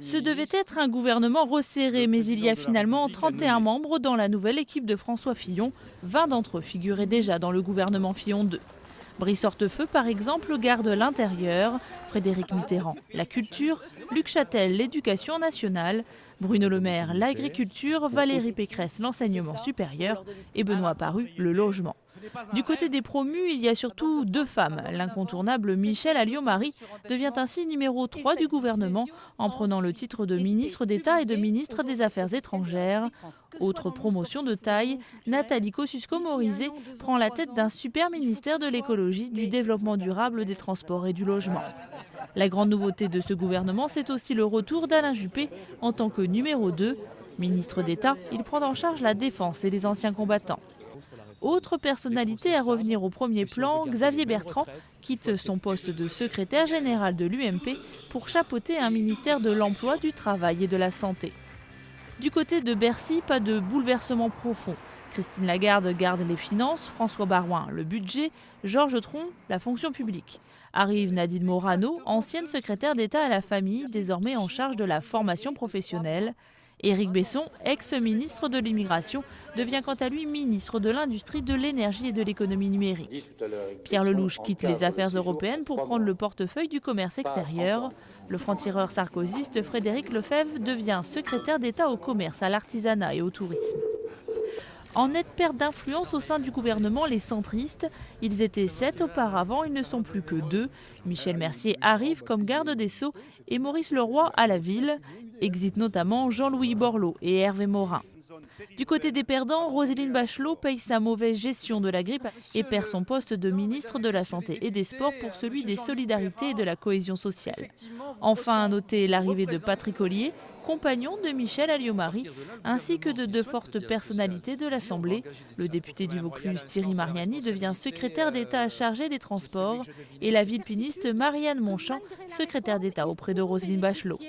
Ce devait être un gouvernement resserré, mais il y a finalement 31 membres dans la nouvelle équipe de François Fillon. 20 d'entre eux figuraient déjà dans le gouvernement Fillon 2. Brice Hortefeux, par exemple, garde l'intérieur, Frédéric Mitterrand, la culture, Luc Châtel, l'éducation nationale, Bruno Le Maire, l'agriculture, Valérie Pécresse, l'enseignement supérieur et Benoît Paru, le logement. Du côté des promus, il y a surtout 2 femmes. L'incontournable Michèle Alliot-Marie devient ainsi numéro 3 du gouvernement en prenant le titre de ministre d'État et de ministre des Affaires étrangères. Autre promotion de taille, Nathalie Kosciusko-Morizet prend la tête d'un super ministère de l'écologie, du développement durable, des transports et du logement. La grande nouveauté de ce gouvernement, c'est aussi le retour d'Alain Juppé en tant que numéro 2. Ministre d'État, il prend en charge la défense et les anciens combattants. Autre personnalité à revenir au premier plan, Xavier Bertrand quitte son poste de secrétaire général de l'UMP pour chapeauter un ministère de l'Emploi, du Travail et de la Santé. Du côté de Bercy, pas de bouleversement profond. Christine Lagarde garde les finances, François Baroin le budget, Georges Tron la fonction publique. Arrive Nadine Morano, ancienne secrétaire d'État à la famille, désormais en charge de la formation professionnelle. Éric Besson, ex-ministre de l'Immigration, devient quant à lui ministre de l'Industrie, de l'Énergie et de l'Économie numérique. Pierre Lellouche quitte les affaires européennes pour prendre le portefeuille du commerce extérieur. Le franc-tireur sarkozyste Frédéric Lefebvre devient secrétaire d'État au commerce, à l'artisanat et au tourisme. En nette perte d'influence au sein du gouvernement, les centristes, ils étaient 7 auparavant, ils ne sont plus que 2. Michel Mercier arrive comme garde des Sceaux et Maurice Leroy à la ville. Exit notamment Jean-Louis Borloo et Hervé Morin. Du côté des perdants, Roselyne Bachelot paye sa mauvaise gestion de la grippe et perd son poste de ministre de la Santé et des Sports pour celui des Solidarités et de la Cohésion sociale. Enfin, à noter l'arrivée de Patrick Ollier, compagnon de Michèle Alliot-Marie, ainsi que de 2 fortes personnalités de l'Assemblée. Le député du Vaucluse, Thierry Mariani, devient secrétaire d'État chargé des Transports et la villepiniste Marianne Monchamp, secrétaire d'État auprès de Roselyne Bachelot.